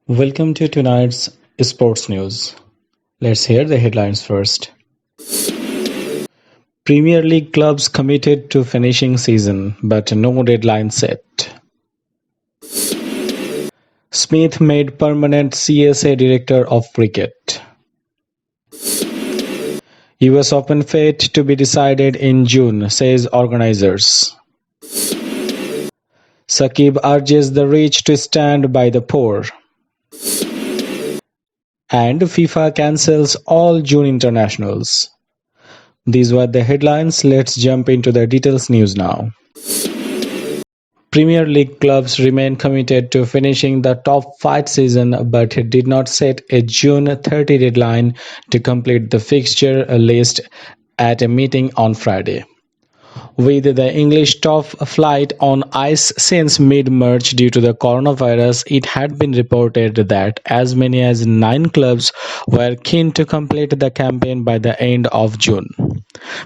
Welcome to tonight's sports news. Let's hear the headlines first. Premier League clubs committed to finishing season, but no deadline set. Smith made permanent CSA Director of Cricket. US Open fate to be decided in June, says organizers. Saqib urges the rich to stand by the poor. And FIFA cancels all June internationals. These were the headlines. Let's jump into the details news now. Premier League clubs remain committed to finishing the top 5 season but did not set a June 30 deadline to complete the fixture list at a meeting on Friday. With the English top flight on ice since mid-March due to the coronavirus, it had been reported that as many as 9 clubs were keen to complete the campaign by the end of June.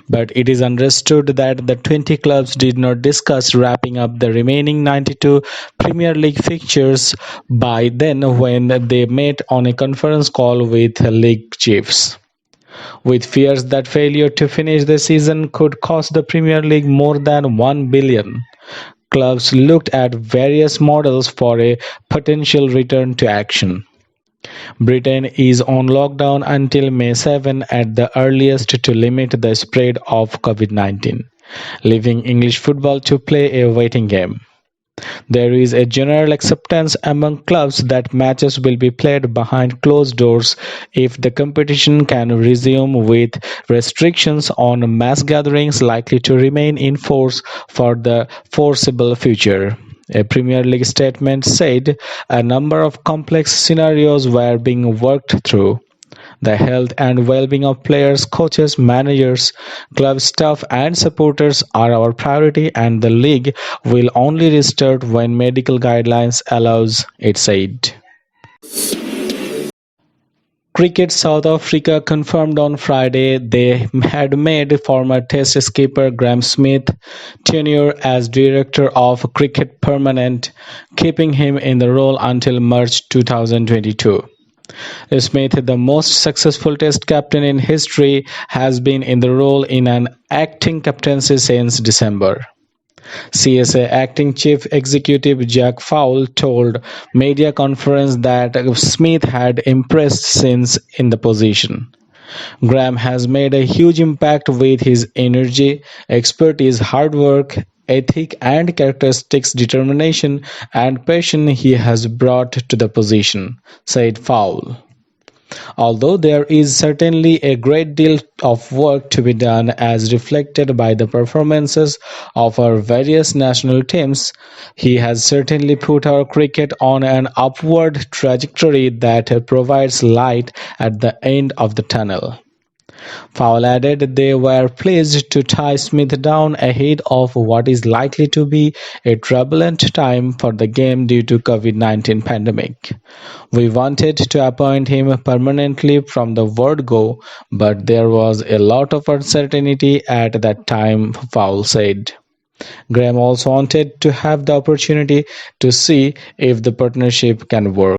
But it is understood that the 20 clubs did not discuss wrapping up the remaining 92 Premier League fixtures by then when they met on a conference call with league chiefs. With fears that failure to finish the season could cost the Premier League more than 1 billion, clubs looked at various models for a potential return to action. Britain is on lockdown until May 7 at the earliest to limit the spread of COVID-19, leaving English football to play a waiting game. There is a general acceptance among clubs that matches will be played behind closed doors if the competition can resume, with restrictions on mass gatherings likely to remain in force for the foreseeable future. A Premier League statement said a number of complex scenarios were being worked through. The health and well-being of players, coaches, managers, club staff and supporters are our priority, and the league will only restart when medical guidelines allows, it said. Cricket South Africa confirmed on Friday they had made former Test skipper Graeme Smith tenure as Director of Cricket permanent, keeping him in the role until March 2022. Smith, the most successful Test captain in history, has been in the role in an acting captaincy since December. CSA acting chief executive Jack Fowle told media conference that Smith had impressed since in the position. Graham has made a huge impact with his energy, expertise, hard work, ethic and characteristics, determination and passion he has brought to the position, said Fowle. Although there is certainly a great deal of work to be done as reflected by the performances of our various national teams, he has certainly put our cricket on an upward trajectory that provides light at the end of the tunnel. Fowle added they were pleased to tie Smith down ahead of what is likely to be a turbulent time for the game due to COVID-19 pandemic. We wanted to appoint him permanently from the word go, but there was a lot of uncertainty at that time, Fowle said. Graham also wanted to have the opportunity to see if the partnership can work.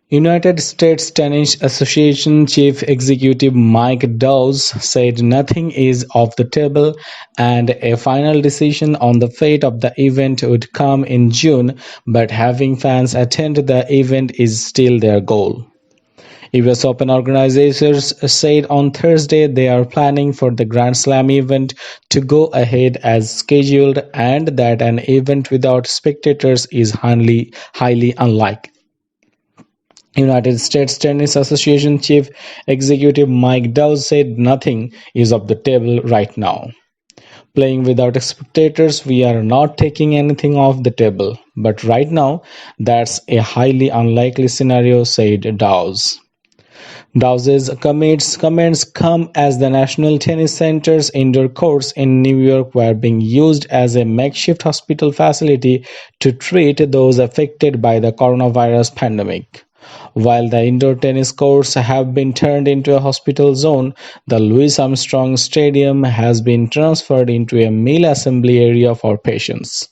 United States Tennis Association Chief Executive Mike Dawes said nothing is off the table and a final decision on the fate of the event would come in June, but having fans attend the event is still their goal. US Open organizers said on Thursday they are planning for the Grand Slam event to go ahead as scheduled and that an event without spectators is highly unlikely. United States Tennis Association Chief Executive Mike Dawes said nothing is off the table right now. Playing without spectators, we are not taking anything off the table, but right now that's a highly unlikely scenario, said Dawes. Dawes' comments come as the National Tennis Center's indoor courts in New York were being used as a makeshift hospital facility to treat those affected by the coronavirus pandemic. While the indoor tennis courts have been turned into a hospital zone, the Louis Armstrong Stadium has been transferred into a meal assembly area for patients,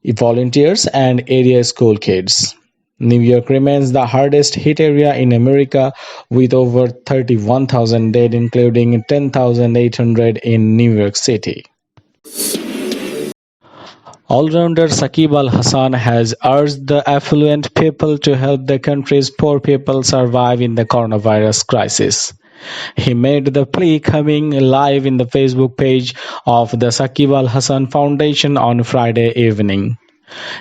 volunteers, and area school kids. New York remains the hardest hit area in America with over 31,000 dead, including 10,800 in New York City. All-rounder Saqib Al-Hasan has urged the affluent people to help the country's poor people survive in the coronavirus crisis. He made the plea coming live in the Facebook page of the Saqib Al-Hasan Foundation on Friday evening.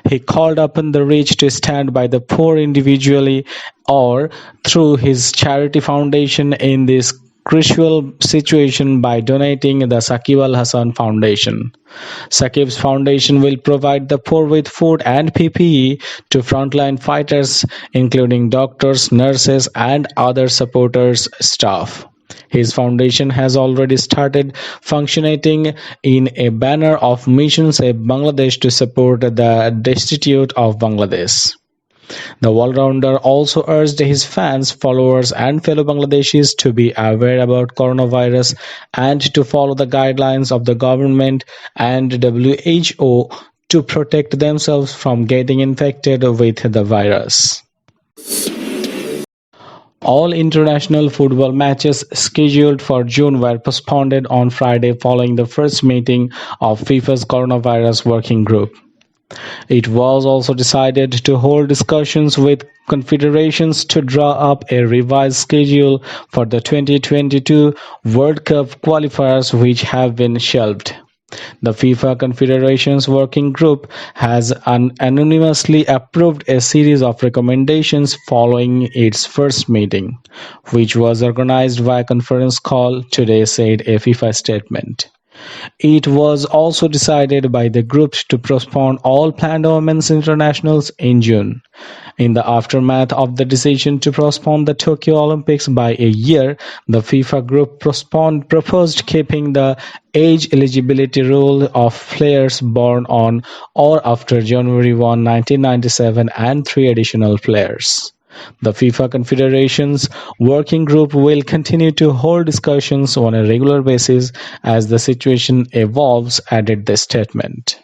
He called upon the rich to stand by the poor individually or through his charity foundation in this crucial situation by donating the Saqib Al-Hasan Foundation. Saqib's foundation will provide the poor with food and PPE to frontline fighters, including doctors, nurses, and other supporters staff. His foundation has already started functioning in a banner of Mission Save Bangladesh to support the destitute of Bangladesh. The all-rounder also urged his fans, followers, and fellow Bangladeshis to be aware about coronavirus and to follow the guidelines of the government and WHO to protect themselves from getting infected with the virus. All international football matches scheduled for June were postponed on Friday following the first meeting of FIFA's coronavirus working group. It was also decided to hold discussions with confederations to draw up a revised schedule for the 2022 World Cup qualifiers, which have been shelved. The FIFA Confederations Working Group has unanimously approved a series of recommendations following its first meeting, which was organized via conference call today, said a FIFA statement. It was also decided by the group to postpone all planned women's internationals in June. In the aftermath of the decision to postpone the Tokyo Olympics by a year, the FIFA group proposed keeping the age eligibility rule of players born on or after January 1, 1997 and 3 additional players. The FIFA Confederations Working Group will continue to hold discussions on a regular basis as the situation evolves, added the statement.